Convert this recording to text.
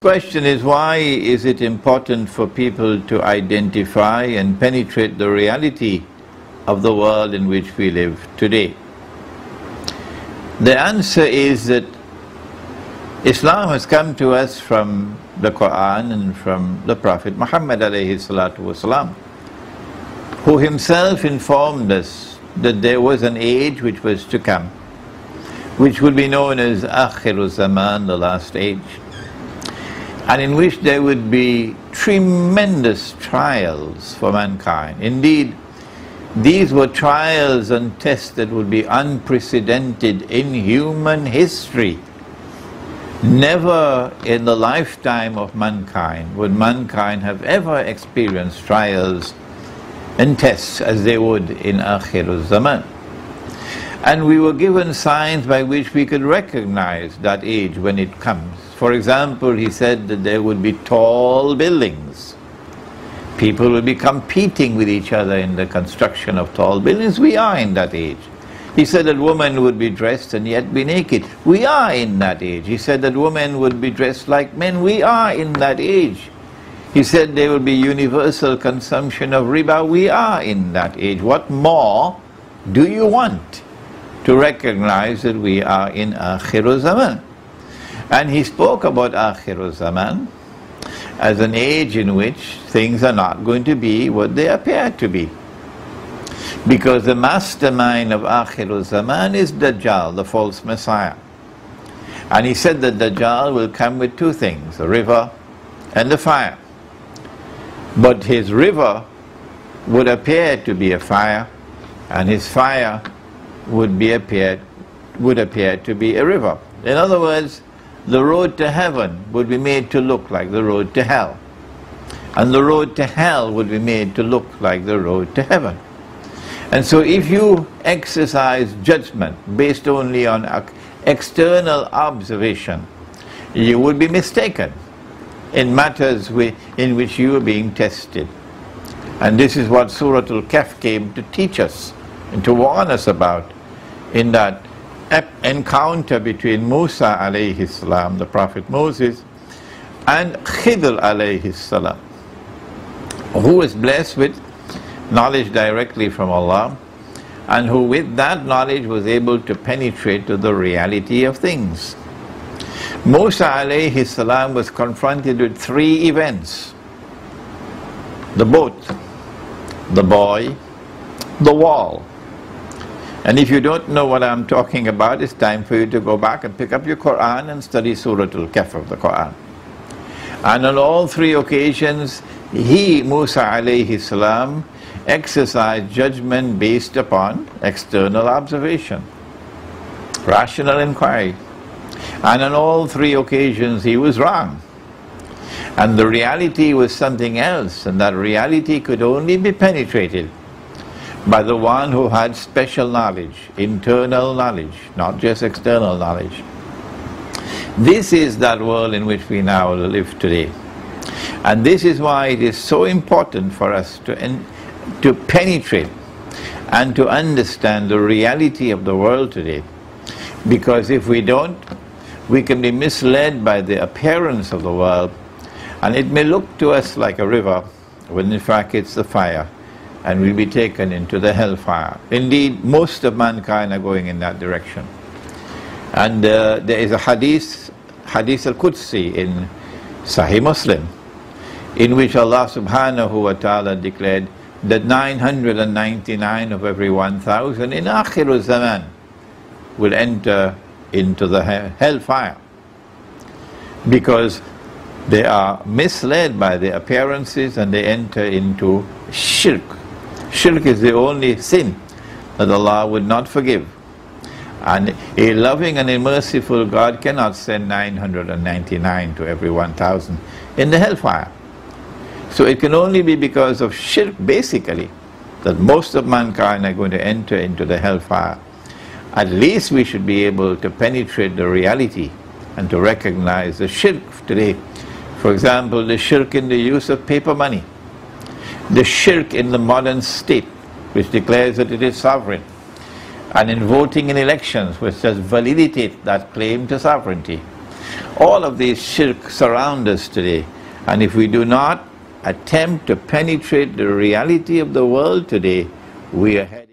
Question is, why is it important for people to identify and penetrate the reality of the world in which we live today? The answer is that Islam has come to us from the Quran and from the Prophet Muhammad alayhi salatu wasalam, who himself informed us that there was an age which was to come, which would be known as Akhiru Zaman, the last age, and in which there would be tremendous trials for mankind. Indeed, these were trials and tests that would be unprecedented in human history. Never in the lifetime of mankind would mankind have ever experienced trials and tests as they would in Akhiru Zaman. And we were given signs by which we could recognize that age when it comes. For example, he said that there would be tall buildings. People will be competing with each other in the construction of tall buildings. We are in that age. He said that women would be dressed and yet be naked. We are in that age. He said that women would be dressed like men. We are in that age. He said there will be universal consumption of riba. We are in that age. What more do you want to recognize that we are in Akhiru Zaman? And he spoke about Akhiru Zaman as an age in which things are not going to be what they appear to be. Because the mastermind of Akhiru Zaman is Dajjal, the false Messiah. And he said that Dajjal will come with two things, a river and a fire. But his river would appear to be a fire, and his fire would appear to be a river. In other words, the road to heaven would be made to look like the road to hell, and the road to hell would be made to look like the road to heaven. And so if you exercise judgment based only on external observation, you would be mistaken in matters in which you are being tested. And this is what Surah Al-Kahf came to teach us and to warn us about in that encounter between Musa alayhi salam, the Prophet Moses, and Khidr alayhi salam, who was blessed with knowledge directly from Allah, and who with that knowledge was able to penetrate to the reality of things. Musa alayhi salam was confronted with three events: the boat, the boy, the wall. And if you don't know what I'm talking about, it's time for you to go back and pick up your Quran and study Surah Al-Kahf of the Quran. And on all three occasions, Musa alayhi salam, exercised judgment based upon external observation, rational inquiry. And on all three occasions he was wrong. And the reality was something else, and that reality could only be penetrated by the one who had special knowledge, internal knowledge, not just external knowledge. This is that world in which we now live today. And this is why it is so important for us to penetrate and to understand the reality of the world today. Because if we don't, we can be misled by the appearance of the world, and it may look to us like a river, when in fact it's the fire, and we'll be taken into the hellfire. Indeed, most of mankind are going in that direction. And there is a hadith al-Qudsi in Sahih Muslim, in which Allah subhanahu wa ta'ala declared that 999 of every 1,000 in Akhiru Zaman will enter into the hellfire, because they are misled by the appearances and they enter into shirk. Shirk is the only sin that Allah would not forgive. And a loving and a merciful God cannot send 999 to every 1,000 in the hellfire. So it can only be because of shirk, basically, that most of mankind are going to enter into the hellfire. At least we should be able to penetrate the reality and to recognize the shirk today. For example, the shirk in the use of paper money, the shirk in the modern state, which declares that it is sovereign, and in voting in elections, which does validate that claim to sovereignty. All of these shirk surround us today, and if we do not attempt to penetrate the reality of the world today, we are heading